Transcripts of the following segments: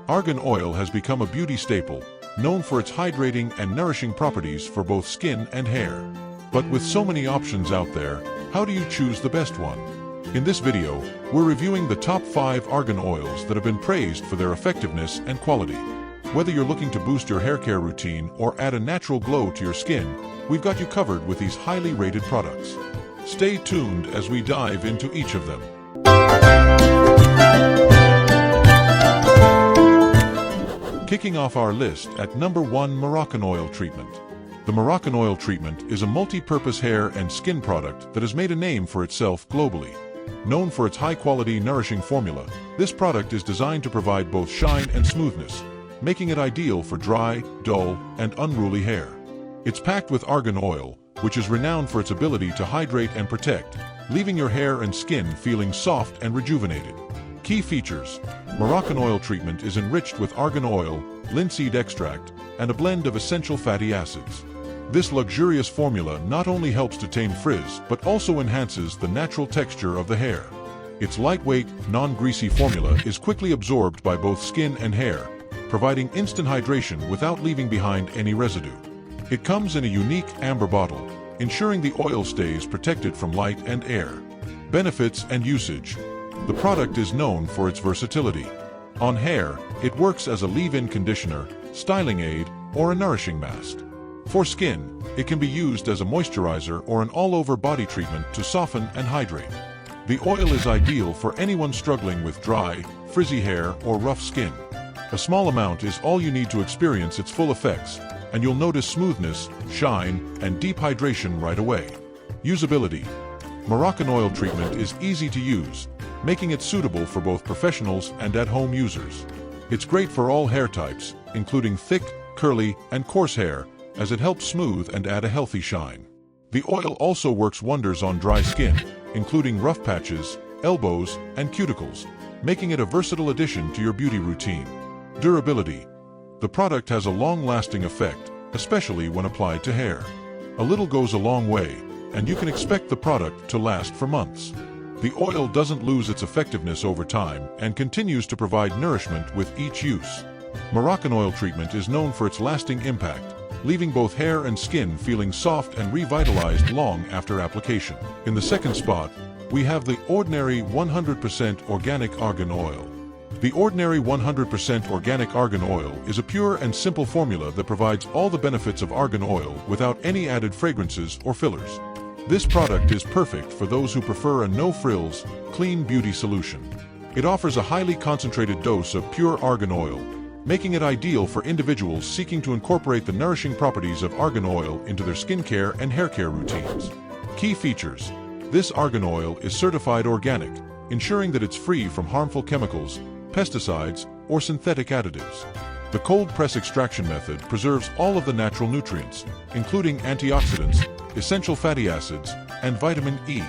Argan oil has become a beauty staple, known for its hydrating and nourishing properties for both skin and hair. But with so many options out there, how do you choose the best one? In this video, we're reviewing the top 5 argan oils that have been praised for their effectiveness and quality. Whether you're looking to boost your hair care routine or add a natural glow to your skin, we've got you covered with these highly rated products. Stay tuned as we dive into each of them. Kicking off our list at number 1, Moroccanoil Treatment. The Moroccanoil Treatment is a multi-purpose hair and skin product that has made a name for itself globally. Known for its high-quality, nourishing formula, this product is designed to provide both shine and smoothness, making it ideal for dry, dull, and unruly hair. It's packed with argan oil, which is renowned for its ability to hydrate and protect, leaving your hair and skin feeling soft and rejuvenated. Key features: Moroccanoil Treatment is enriched with argan oil, linseed extract, and a blend of essential fatty acids. This luxurious formula not only helps to tame frizz, but also enhances the natural texture of the hair. Its lightweight, non-greasy formula is quickly absorbed by both skin and hair, providing instant hydration without leaving behind any residue. It comes in a unique amber bottle, ensuring the oil stays protected from light and air. Benefits and usage. The product is known for its versatility. On hair, it works as a leave-in conditioner, styling aid, or a nourishing mask. For skin, it can be used as a moisturizer or an all-over body treatment to soften and hydrate. The oil is ideal for anyone struggling with dry, frizzy hair or rough skin. A small amount is all you need to experience its full effects, and you'll notice smoothness, shine, and deep hydration right away. Usability. Moroccanoil Treatment is easy to use, making it suitable for both professionals and at-home users. It's great for all hair types, including thick, curly, and coarse hair, as it helps smooth and add a healthy shine. The oil also works wonders on dry skin, including rough patches, elbows, and cuticles, making it a versatile addition to your beauty routine. Durability. The product has a long-lasting effect, especially when applied to hair. A little goes a long way, and you can expect the product to last for months. The oil doesn't lose its effectiveness over time and continues to provide nourishment with each use. Moroccanoil Treatment is known for its lasting impact, leaving both hair and skin feeling soft and revitalized long after application. In the second spot, we have the Ordinary 100% Organic Argan Oil. The Ordinary 100% Organic Argan Oil is a pure and simple formula that provides all the benefits of argan oil without any added fragrances or fillers. This product is perfect for those who prefer a no-frills, clean beauty solution. It offers a highly concentrated dose of pure argan oil, making it ideal for individuals seeking to incorporate the nourishing properties of argan oil into their skincare and hair care routines. Key features. This argan oil is certified organic, ensuring that it's free from harmful chemicals, pesticides, or synthetic additives. The cold press extraction method preserves all of the natural nutrients, including antioxidants, essential fatty acids, and vitamin E.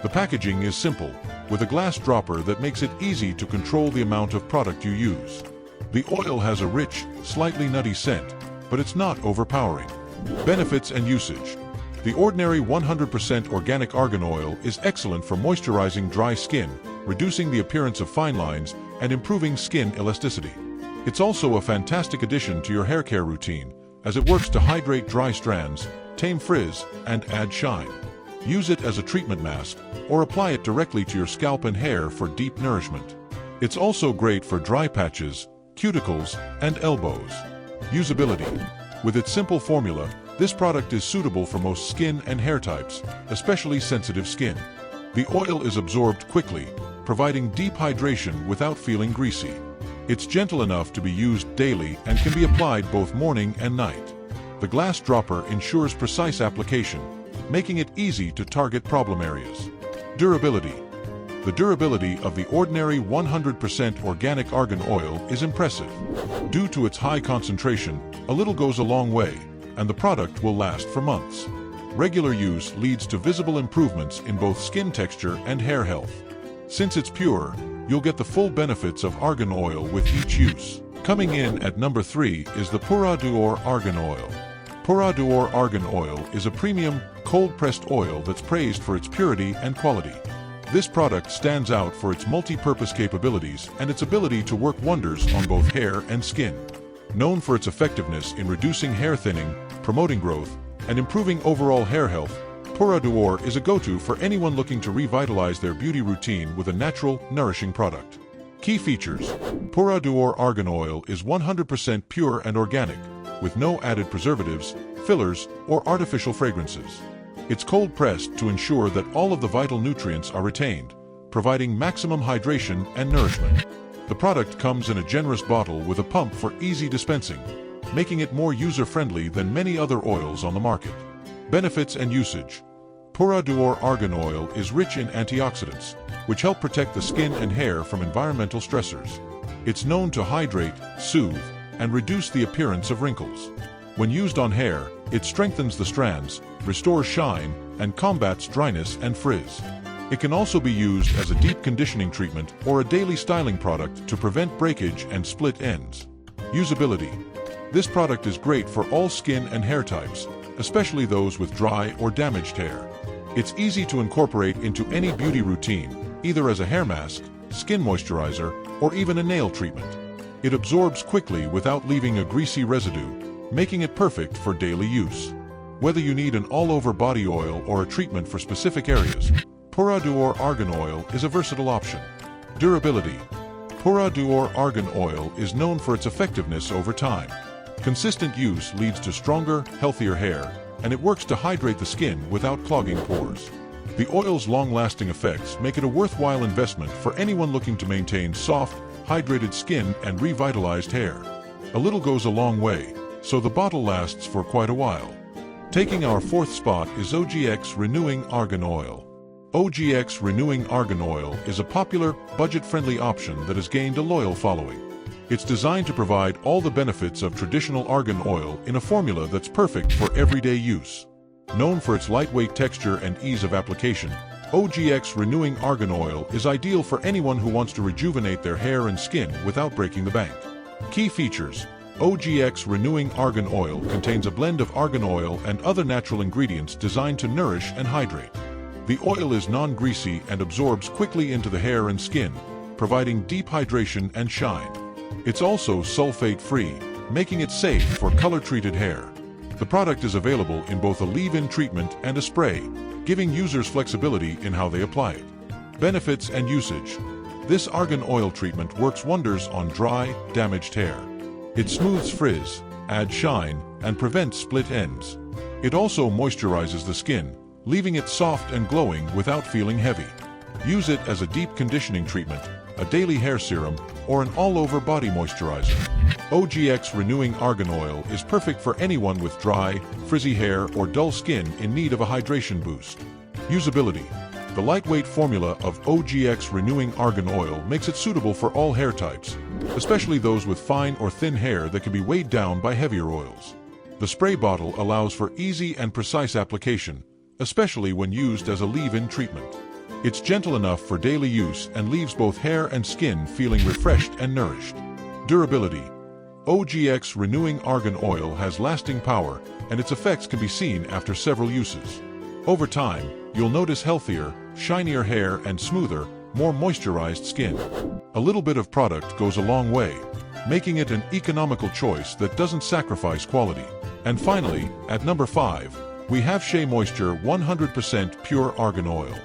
The packaging is simple, with a glass dropper that makes it easy to control the amount of product you use. The oil has a rich, slightly nutty scent, but it's not overpowering. Benefits and usage. The Ordinary 100% Organic Argan Oil is excellent for moisturizing dry skin, reducing the appearance of fine lines, and improving skin elasticity. It's also a fantastic addition to your hair care routine, as it works to hydrate dry strands, tame frizz, and add shine. Use it as a treatment mask, or apply it directly to your scalp and hair for deep nourishment. It's also great for dry patches, cuticles, and elbows. Usability. With its simple formula, this product is suitable for most skin and hair types, especially sensitive skin. The oil is absorbed quickly, providing deep hydration without feeling greasy. It's gentle enough to be used daily and can be applied both morning and night. The glass dropper ensures precise application, making it easy to target problem areas. Durability. The durability of the Ordinary 100% Organic Argan Oil is impressive. Due to its high concentration, a little goes a long way, and the product will last for months. Regular use leads to visible improvements in both skin texture and hair health. Since it's pure, you'll get the full benefits of argan oil with each use. Coming in at number 3 is the Pura Argan Oil. Pura Argan Oil is a premium, cold-pressed oil that's praised for its purity and quality. This product stands out for its multi-purpose capabilities and its ability to work wonders on both hair and skin. Known for its effectiveness in reducing hair thinning, promoting growth, and improving overall hair health, Pura is a go-to for anyone looking to revitalize their beauty routine with a natural, nourishing product. Key features: Pura Argan Oil is 100% pure and organic, with no added preservatives, fillers, or artificial fragrances. It's cold-pressed to ensure that all of the vital nutrients are retained, providing maximum hydration and nourishment. The product comes in a generous bottle with a pump for easy dispensing, making it more user-friendly than many other oils on the market. Benefits and usage: Pura Argan Oil is rich in antioxidants, which help protect the skin and hair from environmental stressors. It's known to hydrate, soothe, and reduce the appearance of wrinkles. When used on hair, it strengthens the strands, restores shine, and combats dryness and frizz. It can also be used as a deep conditioning treatment or a daily styling product to prevent breakage and split ends. Usability: this product is great for all skin and hair types, especially those with dry or damaged hair. It's easy to incorporate into any beauty routine, either as a hair mask, skin moisturizer, or even a nail treatment. It absorbs quickly without leaving a greasy residue, making it perfect for daily use. Whether you need an all-over body oil or a treatment for specific areas, Pura Argan Oil is a versatile option. Durability: Pura Argan Oil is known for its effectiveness over time. Consistent use leads to stronger, healthier hair, and it works to hydrate the skin without clogging pores. The oil's long-lasting effects make it a worthwhile investment for anyone looking to maintain soft, hydrated skin and revitalized hair. A little goes a long way, so the bottle lasts for quite a while. Taking our fourth spot is OGX Renewing Argan Oil. OGX Renewing Argan Oil is a popular, budget-friendly option that has gained a loyal following. It's designed to provide all the benefits of traditional argan oil in a formula that's perfect for everyday use. Known for its lightweight texture and ease of application, OGX Renewing Argan Oil is ideal for anyone who wants to rejuvenate their hair and skin without breaking the bank. Key features: OGX Renewing Argan Oil contains a blend of argan oil and other natural ingredients designed to nourish and hydrate. The oil is non-greasy and absorbs quickly into the hair and skin, providing deep hydration and shine. It's also sulfate-free, making it safe for color-treated hair. The product is available in both a leave-in treatment and a spray, giving users flexibility in how they apply it. Benefits and usage: this argan oil treatment works wonders on dry, damaged hair. It smooths frizz, adds shine, and prevents split ends. It also moisturizes the skin, leaving it soft and glowing without feeling heavy. Use it as a deep conditioning treatment, a daily hair serum, or an all-over body moisturizer. OGX Renewing Argan Oil is perfect for anyone with dry, frizzy hair or dull skin in need of a hydration boost. Usability: the lightweight formula of OGX Renewing Argan Oil makes it suitable for all hair types, especially those with fine or thin hair that can be weighed down by heavier oils. The spray bottle allows for easy and precise application, especially when used as a leave-in treatment. It's gentle enough for daily use and leaves both hair and skin feeling refreshed and nourished. Durability: OGX Renewing Argan Oil has lasting power, and its effects can be seen after several uses. Over time, you'll notice healthier, shinier hair and smoother, more moisturized skin. A little bit of product goes a long way, making it an economical choice that doesn't sacrifice quality. And finally, at number 5, we have SheaMoisture 100% Pure Argan Oil.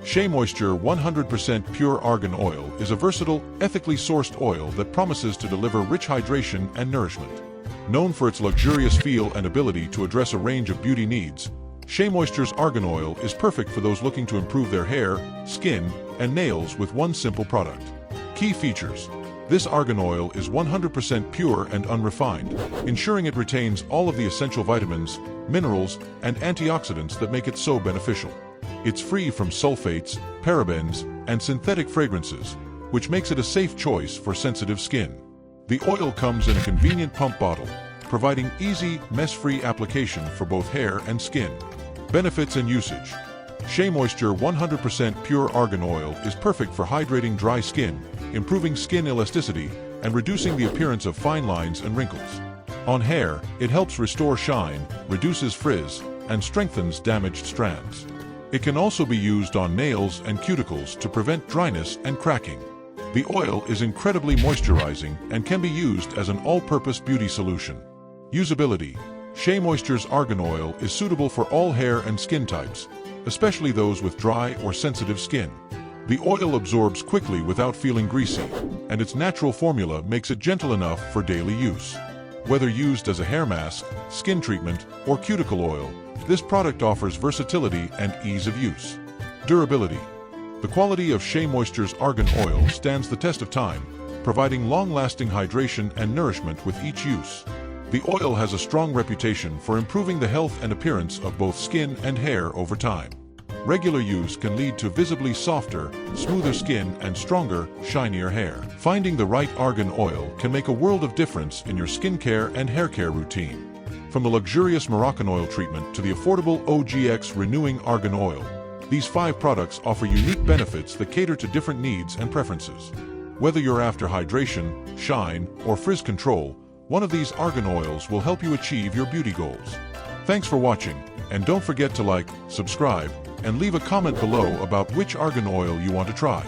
SheaMoisture 100% Pure Argan Oil is a versatile, ethically sourced oil that promises to deliver rich hydration and nourishment. Known for its luxurious feel and ability to address a range of beauty needs, SheaMoisture's argan oil is perfect for those looking to improve their hair, skin, and nails with one simple product. Key features: this argan oil is 100% pure and unrefined, ensuring it retains all of the essential vitamins, minerals, and antioxidants that make it so beneficial. It's free from sulfates, parabens, and synthetic fragrances, which makes it a safe choice for sensitive skin. The oil comes in a convenient pump bottle, providing easy, mess-free application for both hair and skin. Benefits and usage: SheaMoisture 100% Pure Argan Oil is perfect for hydrating dry skin, improving skin elasticity, and reducing the appearance of fine lines and wrinkles. On hair, it helps restore shine, reduces frizz, and strengthens damaged strands. It can also be used on nails and cuticles to prevent dryness and cracking. The oil is incredibly moisturizing and can be used as an all-purpose beauty solution. Usability. SheaMoisture's argan oil is suitable for all hair and skin types, especially those with dry or sensitive skin. The oil absorbs quickly without feeling greasy, and its natural formula makes it gentle enough for daily use. Whether used as a hair mask, skin treatment, or cuticle oil, this product offers versatility and ease of use. Durability. The quality of SheaMoisture's argan oil stands the test of time, providing long-lasting hydration and nourishment with each use. The oil has a strong reputation for improving the health and appearance of both skin and hair over time. Regular use can lead to visibly softer, smoother skin and stronger, shinier hair. Finding the right argan oil can make a world of difference in your skincare and hair care routine. From the luxurious Moroccanoil treatment to the affordable OGX Renewing Argan Oil, these 5 products offer unique benefits that cater to different needs and preferences. Whether you're after hydration, shine, or frizz control, one of these argan oils will help you achieve your beauty goals. Thanks for watching, and don't forget to like, subscribe, and leave a comment below about which argan oil you want to try.